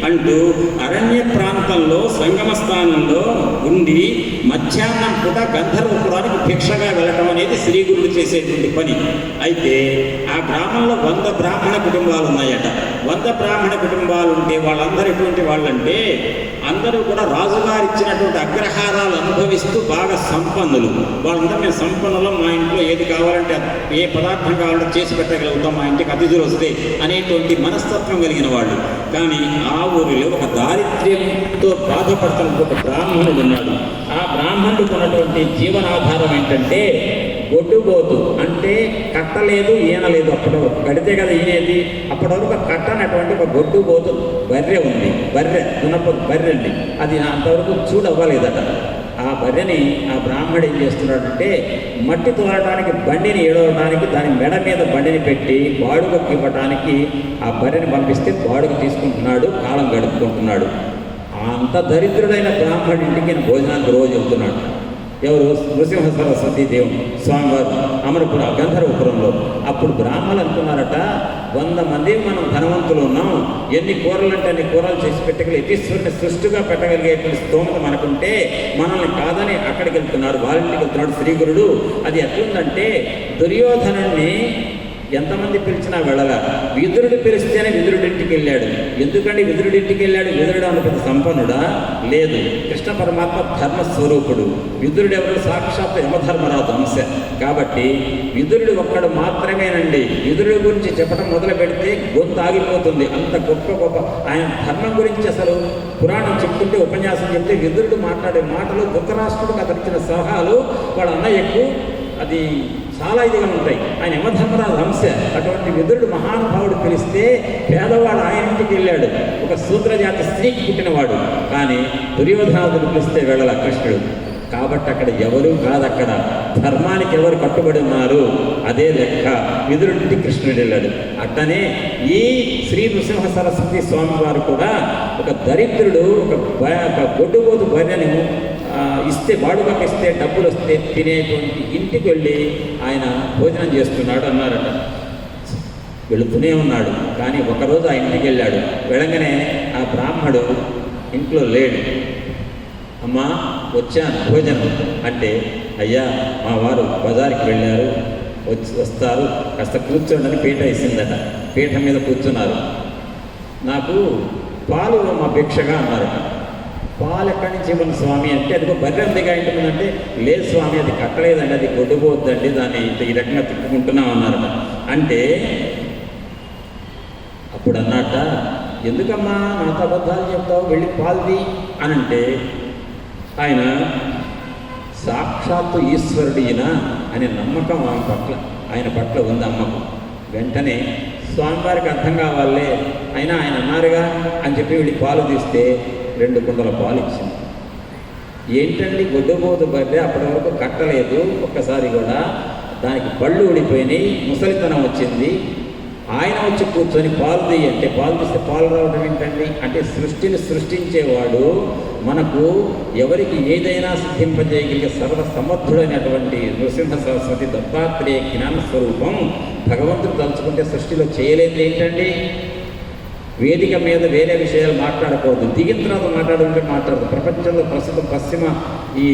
అంటూ అరణ్య ప్రాంతంలో సంగమ స్థానంలో ఉండి మధ్యాహ్నం పూట గంధర్వపురానికి భిక్షగా వెళ్ళటం అనేది శ్రీగురుడు చేసేటువంటి పని. అయితే ఆ గ్రామంలో 100 బ్రాహ్మణ కుటుంబాలు ఉన్నాయట. 100 బ్రాహ్మణ కుటుంబాలు ఉంటే వాళ్ళందరూ ఎటువంటి వాళ్ళంటే అందరూ కూడా రాజుగారు ఇచ్చినటువంటి అగ్రహారాలు అనుభవిస్తూ బాగా సంపన్నులు. వాళ్ళందరూ మేము సంపన్నులు, మా ఇంట్లో ఏది కావాలంటే ఏ పదార్థం కావాలంటే చేసి పెట్టగలుగుతాం, మా ఇంటికి అతిథులు వస్తే అనేటువంటి మనస్తత్వం కలిగిన వాళ్ళు. కానీ ఆ ఊరిలో ఒక దారిద్ర్యంతో బాధపడుతున్న ఒక బ్రాహ్మణుడు ఉన్నాడు. ఆ బ్రాహ్మణుడికి ఉన్నటువంటి జీవనాధారం ఏంటంటే గొడ్డుబోతు. అంటే కట్టలేదు, ఈనలేదు. అప్పటి కడితే కదా ఈనేది. అప్పటి వరకు కట్టనటువంటి ఒక గొడ్డుబోతు బర్రె ఉంది. బర్రె అండి. అది అంతవరకు చూడవ్వలేదట. ఆ బర్రెని ఆ బ్రాహ్మణుడు ఏం చేస్తున్నాడంటే మట్టి తోలడానికి బండిని ఏడవడానికి దాని మెడ మీద బండిని పెట్టి బాడుగకి ఇవ్వడానికి ఆ బర్రెని పంపిస్తే బాడుగ తీసుకుంటున్నాడు, కాలం గడుపుకుంటున్నాడు. అంత దరిద్రుడైన బ్రాహ్మణుడి ఇంటికి భోజనానికి రోజు వెళ్తున్నాడు. ఎవరు? నృసింహ సరస్వతి దేవుడు స్వామివారు అమరపురం గంధర్వపురంలో. అప్పుడు బ్రాహ్మణులు అనుకున్నారట, 100 మంది మనం ధనవంతులు ఉన్నాం, ఎన్ని కూరలు అంటే అన్ని కూరలు చేసి పెట్టగలిగే యతీశ్వరుని సృష్టిగా పెట్టగలిగేటువంటి స్తోమత మనకుంటే మనల్ని కాదని అక్కడికి వెళ్తున్నారు, వాళ్ళ ఇంటికి వెళ్తున్నాడు శ్రీగురుడు. అది ఎట్లుందంటే దుర్యోధనుణ్ణి ఎంతమంది పిలిచినా వెళ్ళగా విదురుడు పిలిస్తేనే విదురుడింటికి వెళ్ళాడు. ఎందుకంటే విదురుడింటికి వెళ్ళాడు? విదురుడు అన్న పెద్ద సంపన్నుడా? లేదు. కృష్ణ పరమాత్మ ధర్మస్వరూపుడు. విదురుడు ఎవరు? సాక్షాత్ యమధర్మరాజు అంశ. కాబట్టి విదురుడు ఒక్కడు మాత్రమేనండి. విదురుడి గురించి చెప్పడం మొదలు పెడితే గొంతు ఆగిపోతుంది. అంత గొప్ప ఆయన ధర్మం గురించి అసలు పురాణం చెప్తుంటే, ఉపన్యాసం చెప్తే విదురుడు మాట్లాడే మాటలు, ధృతరాష్ట్రుడికి అతడిచ్చిన సలహాలు వాళ్ళ అన్నయ్యకు అది చాలా ఇదిగా ఉంటాయి. ఆయన యమధర్మరాజు అంశ. అటువంటి విదురుడు మహానుభావుడు పిలిస్తే పేదవాడు ఆయన ఇంటికి వెళ్ళాడు. ఒక శూద్రజాతి స్త్రీకి పుట్టినవాడు. కానీ దుర్యోధనాదుడు పిలిస్తే వెళ్ళాల కృష్ణుడు. కాబట్టి అక్కడ ఎవరు కాదు, అక్కడ ధర్మానికి ఎవరు కట్టుబడి ఉన్నారు అదే లెక్క. విదురుడింటి కృష్ణుడు వెళ్ళాడు. అట్టనే ఈ శ్రీ నృసింహ సరస్వతి స్వామి వారు కూడా ఒక దరిద్రుడు ఒక గొడ్డుబోతు బర్రెను ఇస్తే, బాడుగకి ఇస్తే డబ్బులు వస్తే తినేటువంటి ఇంటికి వెళ్ళి ఆయన భోజనం చేస్తున్నాడు అన్నారట. వెళుతూనే ఉన్నాడు. కానీ ఒకరోజు ఆ ఇంటికి వెళ్ళాడు. వెళ్ళగానే ఆ బ్రాహ్మడు ఇంట్లో లేడు. అమ్మా వచ్చాను భోజనం అంటే, అయ్యా మా వారు బజారుకి వెళ్ళారు, వస్తారు, కాస్త కూర్చోండి పీట వేసిందట. పీట మీద కూర్చున్నారు. నాకు పాలు మా భిక్షగా అన్నారట. పాలు ఎక్కడి నుంచి ఇవ్వండి స్వామి అంటే, అదిగో బర్రె ఉందిగా ఏంటంటే, లేదు స్వామి అది కట్టలేదండి, అది గొడ్డుపోద్దండి, దాన్ని ఈ రకంగా తిప్పుకుంటున్నాం అన్నారట. అంటే అప్పుడు అన్నట్ట, ఎందుకమ్మా నాతో అబద్ధాలు చెప్తావు, వెళ్ళి పాల్ది అని అంటే, ఆయన సాక్షాత్తు ఈశ్వరుడిన అనే నమ్మకం ఆయన పట్ల ఉంది అమ్మకు. వెంటనే స్వామివారికి అర్థం కావాలే, అయినా ఆయన అన్నారుగా అని చెప్పి వీళ్ళు పాలు తీస్తే 2 కుండల పాలు ఇచ్చింది. ఏంటండి గొడ్డుబోతు బర్రె అప్పటి వరకు కట్టలేదు, ఒక్కసారి కూడా దానికి పళ్ళు ఊడిపోయినాయి, ముసలితనం వచ్చింది. ఆయన వచ్చి కూర్చొని పాలు తీయంటే పాలు తీస్తే పాలు రావడం ఏంటండి అంటే, సృష్టిని సృష్టించేవాడు మనకు ఎవరికి ఏదైనా సిద్ధింపజేయగలిగే సర్వసమర్థుడైనటువంటి నృసింహ సరస్వతి దత్తాత్రేయ జ్ఞాన స్వరూపం. భగవంతుడు తలుచుకుంటే సృష్టిలో చేయలేదు ఏంటండి? వేదిక మీద వేరే విషయాలు మాట్లాడకూడదు, దిగిన తర్వాత మాట్లాడదు. ప్రపంచంలో ప్రస్తుతం పశ్చిమ ఈ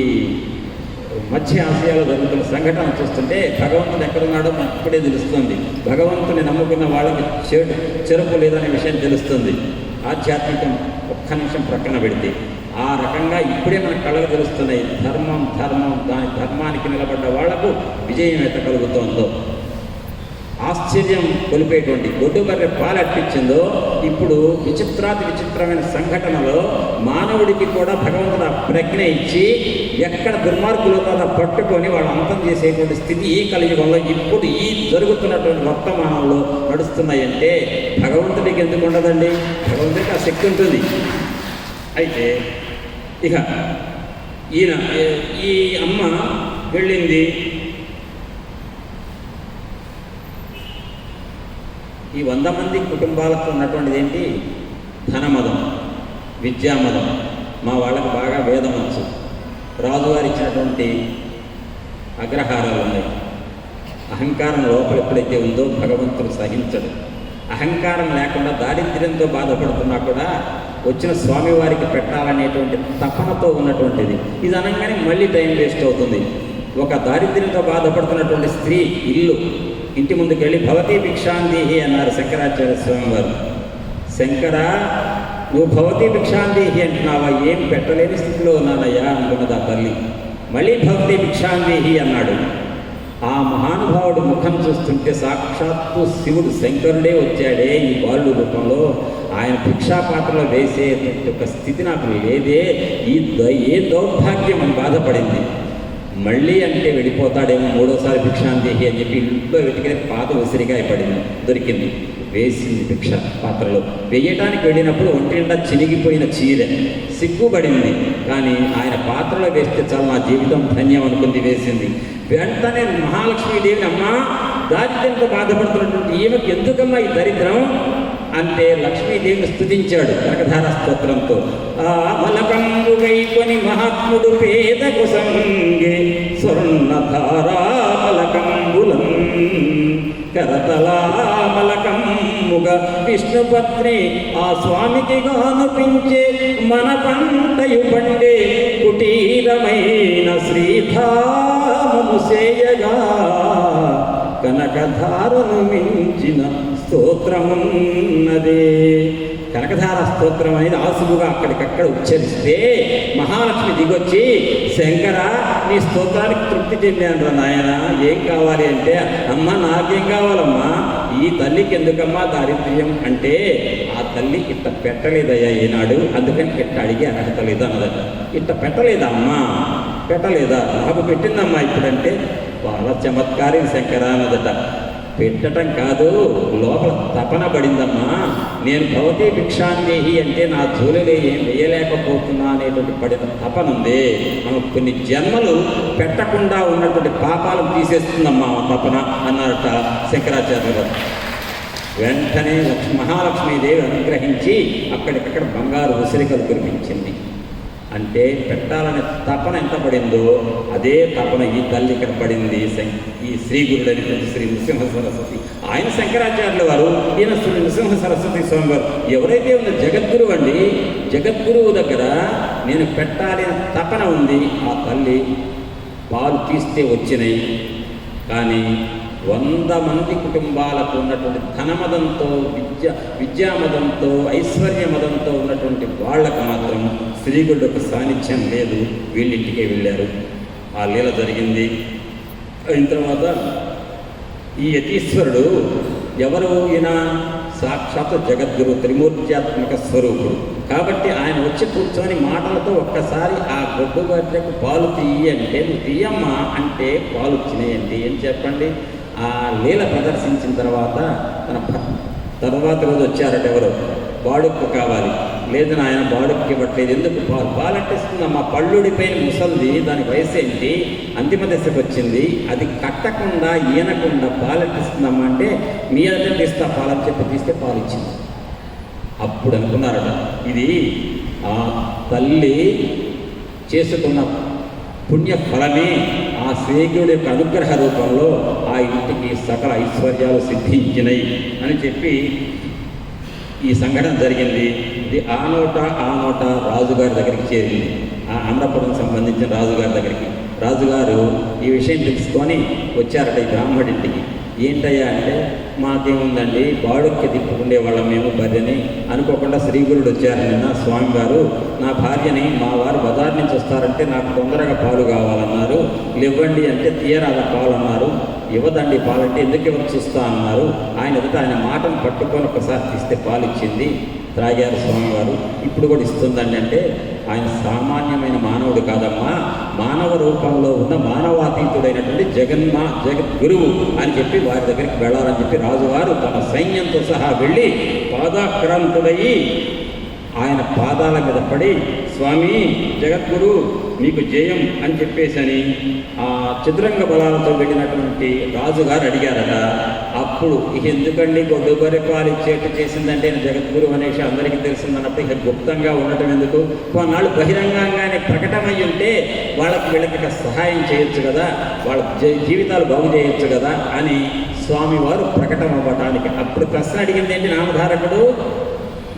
మధ్య ఆసియాలో జరుగుతున్న సంఘటన చూస్తుంటే భగవంతుడు ఎక్కడున్నాడో మనకు ఇప్పుడే తెలుస్తుంది. భగవంతుని నమ్ముకున్న వాళ్ళకి చెరుపు లేదనే విషయం తెలుస్తుంది. ఆధ్యాత్మికం ఒక్క నిమిషం ప్రక్కన పెడితే ఆ రకంగా ఇప్పుడే మన కళలు తెలుస్తున్నాయి. ధర్మం దాని ధర్మానికి నిలబడ్డ వాళ్లకు విజయం ఎంత కలుగుతోందో. ఆశ్చర్యం కొలిపేటువంటి గొడ్డు బర్రె పాలు అర్పించిందో, ఇప్పుడు విచిత్రమైన సంఘటనలో మానవుడికి కూడా భగవంతుడు ప్రజ్ఞ ఇచ్చి ఎక్కడ దుర్మార్గులు ఉన్నారో పట్టుకొని వాళ్ళు అంతం చేసేటువంటి స్థితి ఈ కలియుగంలో ఇప్పుడు ఈ జరుగుతున్నటువంటి వర్తమానంలో నడుస్తున్నాయంటే భగవంతుడికి ఎందుకు ఉండదండి? భగవంతుడికి ఆ శక్తి ఉంటుంది. అయితే ఇక ఈ అమ్మ వెళ్ళింది. ఈ 100 మంది కుటుంబాలకు ఉన్నటువంటిది ఏంటి? ధనమదం, విద్యామదం. మా వాళ్ళకి బాగా వేదం వచ్చు, రాజుగారు ఇచ్చినటువంటి అగ్రహారాలు ఉన్నాయి. అహంకారం లోపల ఎప్పుడైతే ఉందో భగవంతుడు సహించడు. అహంకారం లేకుండా దారిద్ర్యంతో బాధపడుతున్నా కూడా వచ్చిన స్వామివారికి పెట్టాలనేటువంటి తపనతో ఉన్నటువంటిది. ఇది అనగానే మళ్ళీ టైం వేస్ట్ అవుతుంది. ఒక దారిద్ర్యంతో బాధపడుతున్నటువంటి స్త్రీ ఇంటి ముందుకు వెళ్ళి భవతీ భిక్షాందేహి అన్నారు శంకరాచార్య స్వామి వారు. శంకర, నువ్వు భవతీ భిక్షాందేహి అంటున్నావా? ఏం పెట్టలేని స్థితిలో ఉన్నానయ్యా అనుకున్నది ఆ తల్లి. మళ్ళీ భవతీ భిక్షాందేహి అన్నాడు. ఆ మహానుభావుడు ముఖం చూస్తుంటే సాక్షాత్తు శివుడు శంకరుడే వచ్చాడే ఈ బాలుడు రూపంలో. ఆయన భిక్షాపాత్రలో వేసేటువంటి ఒక స్థితి నాకు లేదే, ఏ దౌర్భాగ్యం అని బాధపడింది. మళ్ళీ అంటే వెళ్ళిపోతాడేమో మూడోసారి భిక్షాందేహి అని చెప్పి ఇంట్లో వెతికిన పాత ఉసిరికాయ దొరికింది. వేసింది భిక్ష పాత్రలో. వేయటానికి వెళ్ళినప్పుడు ఒంటిండా చినిగిపోయిన చీర, సిగ్గుపడింది. కానీ ఆయన పాత్రలో వేస్తే చాలా నా జీవితం ధన్యం అనుకుంది, వేసింది. వెంటనే మహాలక్ష్మీదేవిని, అమ్మా దారిద్ర్యంతో బాధపడుతున్నటువంటి ఈమెకు ఎందుకమ్మా ఈ దరిద్రం అంటే లక్ష్మీదేవిని స్తుతించాడు కనకధార స్తోత్రంతో. ఆ మలకంబు వైకొని మహాత్ముడు పేదకు సంగే స్వర్ణధారామలకంబులం కరతలామలకంబుగా విష్ణుపత్ని ఆ స్వామికి గానుపించే మన పంటయు పండే కుటీరమైన శ్రీధామము సేయగా కనకధారను మించిన స్తోత్రమున్నదే. కనకధార స్తోత్రం అనేది ఆసుగుగా అక్కడికక్కడ ఉచ్చరిస్తే మహాలక్ష్మి దిగొచ్చి, శంకర నీ స్తోత్రానికి తృప్తి చెందాను నాయన, ఏం కావాలి అంటే, అమ్మ నాకేం కావాలమ్మా, ఈ తల్లికి ఎందుకమ్మా దారిద్ర్యం అంటే, ఆ తల్లి ఇట్ట పెట్టలేదయ్యా ఈనాడు, అందుకని ఇట్ట అడిగి అర్హత లేదు అన్నదట. ఇట్ట పెట్టలేదా అమ్మా, పెట్టలేదా, నాకు పెట్టిందమ్మా ఇప్పుడంటే, వాళ్ళ చమత్కారి శంకర అన్నదట. పెట్టడం కాదు, లోపల తపన పడిందమ్మా, నేను భవతీ భిక్షాందేహి అంటే నా జోలిలో ఏం వేయలేకపోతున్నా అనేటువంటి పడిన తపన ఉంది. మనం కొన్ని జన్మలు పెట్టకుండా ఉన్నటువంటి పాపాలను తీసేస్తుందమ్మా ఆ తపన అన్నారట శంకరాచార్య గారు. వెంటనే మహాలక్ష్మీదేవి అనుగ్రహించి అక్కడికక్కడ బంగారు ఉసిరికలు కురిపించింది. అంటే పెట్టాలనే తపన ఎంత పడిందో అదే తపన ఈ తల్లి ఇక్కడ పడింది. ఈ శ్రీగురుడు అనేటువంటి శ్రీ నృసింహ సరస్వతి, ఆయన శంకరాచార్యుల వారు, ఈయన శ్రీ నృసింహ సరస్వతి స్వామి వారు. ఎవరైతే ఉన్న జగద్గురువు అండి, జగద్గురువు దగ్గర నేను పెట్టాలి అనే తపన ఉంది. ఆ తల్లి పాలు తీస్తే వచ్చినాయి. కానీ 100 మంది కుటుంబాలకు ఉన్నటువంటి ధనమదంతో, విద్యామదంతో, ఐశ్వర్యమదంతో ఉన్నటువంటి వాళ్ళకు మాత్రం శ్రీగురుడికి సాన్నిధ్యం లేదు. వీళ్ళింటికే వెళ్ళారు. ఆ లీల జరిగింది. అయిన తర్వాత ఈ యతీశ్వరుడు ఎవరు? ఈయన సాక్షాత్ జగద్గురు, త్రిమూర్త్యాత్మక స్వరూపుడు. కాబట్టి ఆయన వచ్చి కూర్చొని మాటలతో ఒక్కసారి ఆ గొడ్డు గడ్డకు పాలు తీయి అంటే, నువ్వు తీయమ్మా అంటే పాలు వచ్చినాయండి అని చెప్పండి. ఆ లీల ప్రదర్శించిన తర్వాత తర్వాత రోజు వచ్చారట ఎవరు, బాడుక్కు కావాలి. లేదు నాయన బాడుక్కి ఇవ్వట్లేదు. ఎందుకు? పాలంటిస్తుందమ్మా, పళ్ళుడిపోయిన ముసల్ది, దాని వయసు ఏంటి, అంతిమ దశకు వచ్చింది, అది కట్టకుండా ఈనకుండా పాలంటిస్తుందమ్మా అంటే, మీ అదే తీస్తా పాలని చెప్పి తీస్తే పాలు ఇచ్చింది. అప్పుడు అనుకున్నారట, ఇది ఆ తల్లి చేసుకున్న పుణ్యఫలమే ఆ శ్రీగుడి యొక్క అనుగ్రహ రూపంలో ఆ ఇంటికి సకల ఐశ్వర్యాలు సిద్ధించినాయి అని చెప్పి ఈ సంఘటన జరిగింది. ఇది ఆ నోట రాజుగారి దగ్గరికి చేరింది. ఆ అమరాపురం సంబంధించిన రాజుగారి దగ్గరికి. రాజుగారు ఈ విషయం తెలుసుకొని వచ్చారట ఈ బ్రాహ్మడింటికి. ఏంటయ్యా అంటే, మాకేముందండి, బాడుక్కి తిప్పుకుండేవాళ్ళం మేము బర్రెని, అనుకోకుండా శ్రీగురుడు వచ్చారు నిన్న స్వామివారు, నా భార్యని మా వారు బజార్ నుంచి వస్తారంటే నాకు తొందరగా పాలు కావాలన్నారు, ఇవ్వండి అంటే తీయరాల పాలు అన్నారు, ఇవ్వదండి పాలంటే ఎందుకు ఇవ్వరు చూస్తా అన్నారు. ఆయన ఎదుట ఆయన మాటను పట్టుకొని ఒకసారి తీస్తే పాలు ఇచ్చింది, త్రాగారు స్వామివారు. ఇప్పుడు కూడా ఇస్తుందండి అంటే, ఆయన సామాన్యమైన మానవుడు కాదమ్మా, మానవ రూపంలో ఉన్న మానవాతీతుడైనటువంటి జగద్గురువు అని చెప్పి వారి దగ్గరికి వెళ్ళాలని చెప్పి రాజువారు తన సైన్యంతో సహా వెళ్ళి పాదాక్రాంతుడయి ఆయన పాదాల మీద పడి, స్వామి జగద్గురు మీకు జయం అని చెప్పేసని ఆ చతురంగ బలాలతో వెళ్ళినటువంటి రాజుగారు అడిగారట. అప్పుడు ఇక ఎందుకండి గొడ్డు బర్రె పాలు ఇచ్చేట్టు చేసిందంటే జగద్గురు అనేసి అందరికీ తెలిసిందన్నప్పుడు ఇక గుప్తంగా ఉండటం ఎందుకు, కొన్నాళ్ళు బహిరంగంగానే ప్రకటమై ఉంటే వీళ్ళకి సహాయం చేయొచ్చు కదా, వాళ్ళ జీవితాలు బాగు చేయొచ్చు కదా అని స్వామివారు ప్రకటన అవ్వటానికి. అప్పుడు ప్రశ్న అడిగింది ఏంటి నామధారకుడు,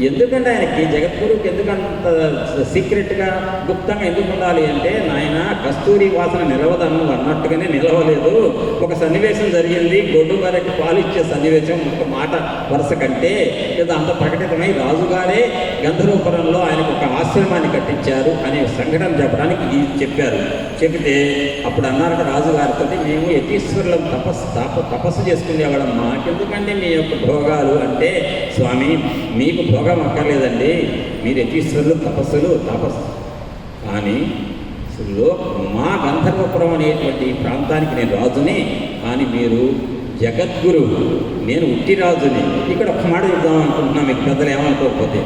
ఎందుకంటే ఆయనకి జగద్గురువుకి ఎందుకంత సీక్రెట్గా గుప్తంగా ఎందుకు ఉండాలి అంటే, నాయన కస్తూరి వాసన నిలవదన్ను అన్నట్టుగానే నిలవలేదు. ఒక సన్నివేశం జరిగింది, గొడ్డు గారికి పాలు ఇచ్చే సన్నివేశం, ఒక మాట వరుస కంటే లేదా అంత ప్రకటితమై రాజుగారే గంధర్వపురంలో ఆయనకు ఒక ఆశ్రమాన్ని కట్టించారు అనే సంఘటన చెప్పడానికి చెప్పారు. చెబితే అప్పుడు అన్నారు రాజుగారితో, మేము యతీశ్వరులం తపస్సు చేసుకునేవాళ్ళం, మాకెందుకండి మీ యొక్క భోగాలు అంటే, స్వామి మీకు భోగం అక్కర్లేదండి, మీరు యతీశ్వరులు తపస్సు కానీ మా గంధర్వపురం అనేటువంటి ప్రాంతానికి నేను రాజుని, కానీ మీరు జగద్గురు, నేను ఉట్టి రాజుని. ఇక్కడ ఒక మాట చెప్దాం అనుకుంటున్నాం, మీకు పెద్దలు ఏమనుకోకపోతే.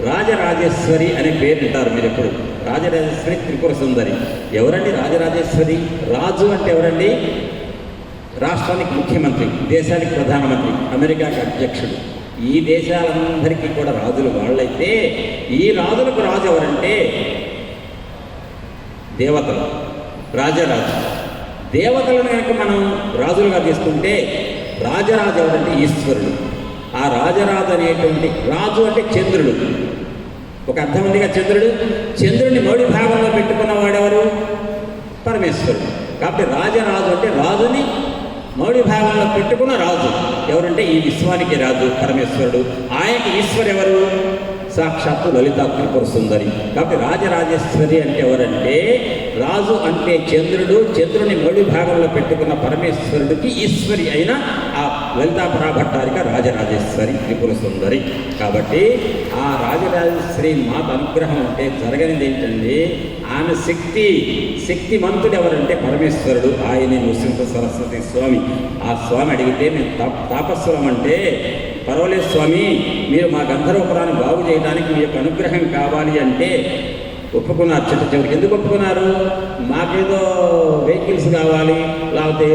రాజరాజేశ్వరి అనే పేరు వింటారు మీరు ఎప్పుడు. రాజరాజేశ్వరి త్రిపుర సుందరి. ఎవరండి రాజరాజేశ్వరి? రాజు అంటే ఎవరండి? రాష్ట్రానికి ముఖ్యమంత్రి, దేశానికి ప్రధానమంత్రి, అమెరికాకి అధ్యక్షుడు. ఈ దేశాలందరికీ కూడా రాజులు వాళ్ళైతే, ఈ రాజులకు రాజు ఎవరంటే దేవతలు, రాజరాజు. దేవతలను కనుక మనం రాజులుగా తీసుకుంటే రాజరాజు ఎవరంటే ఈశ్వరుడు. ఆ రాజరాజు అనేటువంటి రాజు అంటే చంద్రుడు. ఒక అర్థం ఉందిగా, చంద్రుడిని మౌడి భాగంలో పెట్టుకున్న వాడెవరు? పరమేశ్వరుడు. కాబట్టి రాజరాజు అంటే రాజుని మౌడి భాగంలో పెట్టుకున్న రాజు ఎవరంటే ఈ విశ్వానికి రాజు పరమేశ్వరుడు. ఆయనకి ఈశ్వరు ఎవరు? సాక్షాత్తు లలితా త్రిపుర సుందరి. కాబట్టి రాజరాజేశ్వరి అంటే ఎవరంటే, రాజు అంటే చంద్రుడు, చంద్రుని మౌడి భాగంలో పెట్టుకున్న పరమేశ్వరుడికి ఈశ్వరి అయిన ఆ లలితా భట్టారిక రాజరాజేశ్వరి త్రిపుర సుందరి. కాబట్టి ఆ రాజరాజేశ్వరి మాత అనుగ్రహం అంటే జరగనిది ఏంటండి, ఆమె శక్తిమంతుడు ఎవరంటే పరమేశ్వరుడు, ఆయనే నృసింహ సరస్వతి స్వామి. ఆ స్వామి అడిగితే మేము తాపస్సులం అంటే, పర్వాలేదు స్వామి, మీరు మా గంధర్వపురాన్ని బాగు చేయడానికి మీ యొక్క అనుగ్రహం కావాలి అంటే ఒప్పుకున్నారు. చివరికి ఎందుకు ఒప్పుకున్నారు? మాకేదో వెహికల్స్ కావాలి, లేకపోతే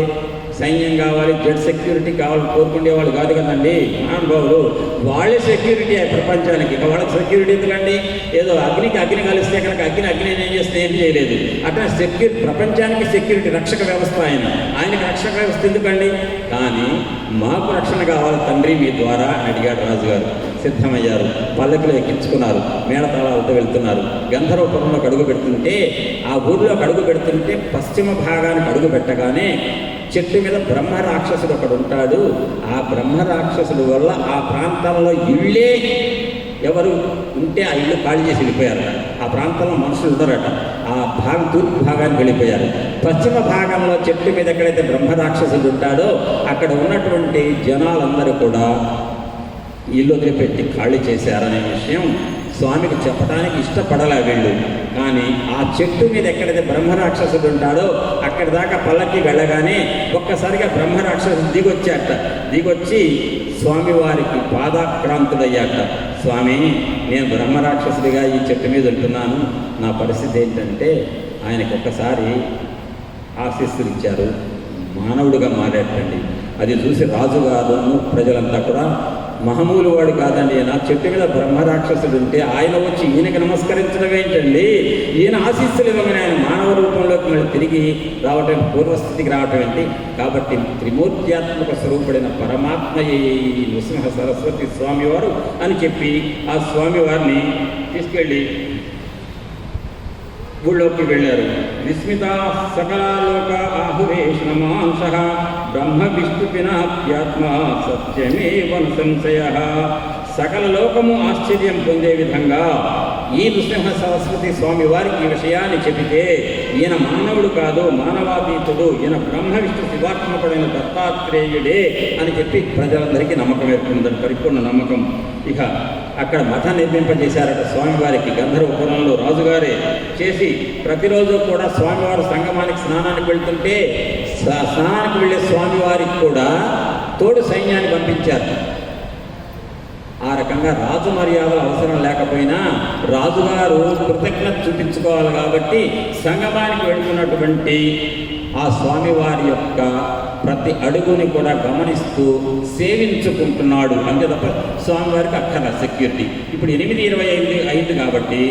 సైన్యం కావాలి, జెడ్ సెక్యూరిటీ కావాలి కోరుకునేవాళ్ళు కాదు కదండి మహానుభావులు. వాళ్ళే సెక్యూరిటీ ప్రపంచానికి. ఇక వాళ్ళకి సెక్యూరిటీ ఎందుకండి? ఏదో అగ్ని కలిస్తే కనుక అగ్ని ఏం చేస్తే ఏం చేయలేదు. అట్లా ప్రపంచానికి సెక్యూరిటీ, రక్షక వ్యవస్థ ఆయనకి రక్షక వ్యవస్థ ఎందుకండి? కానీ మాకు రక్షణ కావాలి తండ్రి మీ ద్వారా అని అడిగాడు రాజుగారు. సిద్ధమయ్యారు, పల్లకిలో ఎక్కించుకున్నారు, మేళతాళాలతో వెళ్తున్నారు. గంధర్వపురంలోకి అడుగు పెడుతుంటే, ఆ ఊరిలోకి అడుగు పెడుతుంటే పశ్చిమ భాగానికి అడుగు పెట్టగానే చెట్టు మీద బ్రహ్మ రాక్షసుడు ఒకడు ఉంటాడు. ఆ బ్రహ్మ రాక్షసుడు వల్ల ఆ ప్రాంతంలో ఇళ్ళే ఎవరు ఉంటే ఆ ఇల్లు ఖాళీ చేసి వెళ్ళిపోయారట. ఆ ప్రాంతంలో మనుషులు ఉండరట. ఆ తూర్పు భాగానికి వెళ్ళిపోయారు. పశ్చిమ భాగంలో చెట్టు మీద ఎక్కడైతే బ్రహ్మ రాక్షసుడు ఉంటాడో అక్కడ ఉన్నటువంటి జనాలందరూ కూడా ఇల్లు వదిలిపెట్టి ఖాళీ చేశారనే విషయం స్వామికి చెప్పడానికి ఇష్టపడలే వీళ్ళు. కానీ ఆ చెట్టు మీద ఎక్కడైతే బ్రహ్మరాక్షసుడు ఉంటాడో అక్కడి దాకా పల్లకి వెళ్ళగానే ఒక్కసారిగా బ్రహ్మరాక్షసుడు దిగొచ్చి స్వామివారికి పాదాక్రాంతుడయ్యాట. స్వామి, నేను బ్రహ్మరాక్షసుడిగా ఈ చెట్టు మీద ఉంటున్నాను, నా పరిస్థితి ఏంటంటే, ఆయనకు ఒక్కసారి ఆశీస్సులు ఇచ్చారు, మానవుడిగా మారాడండి. అది చూసి రాజుగారును ప్రజలంతా కూడా మహమూలు వాడు కాదండి, నా చెట్టు మీద బ్రహ్మరాక్షసుడు ఉంటే ఆయన వచ్చి ఈయనకి నమస్కరించడం ఏంటండి, ఈయన ఆశీస్సులు ఇవ్వమని ఆయన మానవ రూపంలోకి మళ్ళీ తిరిగి రావటం, పూర్వస్థితికి రావటం ఏంటి. కాబట్టి త్రిమూర్త్యాత్మక స్వరూపుడైన పరమాత్మయే ఈ నృసింహ సరస్వతి స్వామివారు అని చెప్పి ఆ స్వామివారిని తీసుకెళ్ళి ఊళ్ళోకి వెళ్ళారు. విస్మిత సకలాలోక ఆహురేష్ణమాంస బ్రహ్మ విష్ణు పినాప్యాత్మ సత్యమేవ సంశయ. సకల లోకము ఆశ్చర్యం పొందే విధంగా ఈ నృసింహ సరస్వతి స్వామి వారికి ఈ విషయాన్ని చెబితే, ఈయన మానవుడు కాదు, మానవాతీతుడు, ఈయన బ్రహ్మ విష్ణు శివాత్మకుడైన దత్తాత్రేయుడే అని చెప్పి ప్రజలందరికీ నమ్మకం ఏర్పడిందని, పరిపూర్ణ నమ్మకం. ఇక అక్కడ మఠం నిర్మింపజేశారట స్వామివారికి. గంధర్వపురంలో రాజుగారే చేసి ప్రతిరోజు కూడా స్వామివారు సంగమానికి స్నానానికి వెళ్తుంటే స్నానానికి వెళ్ళే స్వామివారికి కూడా తోడు సైన్యాన్ని పంపించారు. ఆ రకంగా రాజు మర్యాదలు అవసరం లేకపోయినా రాజుగారు కృతజ్ఞత చూపించుకోవాలి కాబట్టి సంగమానికి వెళ్తున్నటువంటి ఆ స్వామివారి యొక్క ప్రతి అడుగుని కూడా గమనిస్తూ సేవించుకుంటున్నాడు అంతే తప్ప స్వామివారికి అక్కర్ల సెక్యూరిటీ. ఇప్పుడు 8:25 అయింది కాబట్టి,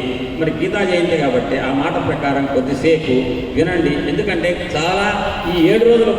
మరి గీతా జయంతి కాబట్టి ఆ మాట ప్రకారం కొద్దిసేపు వినండి. ఎందుకంటే చాలా ఈ 7 రోజుల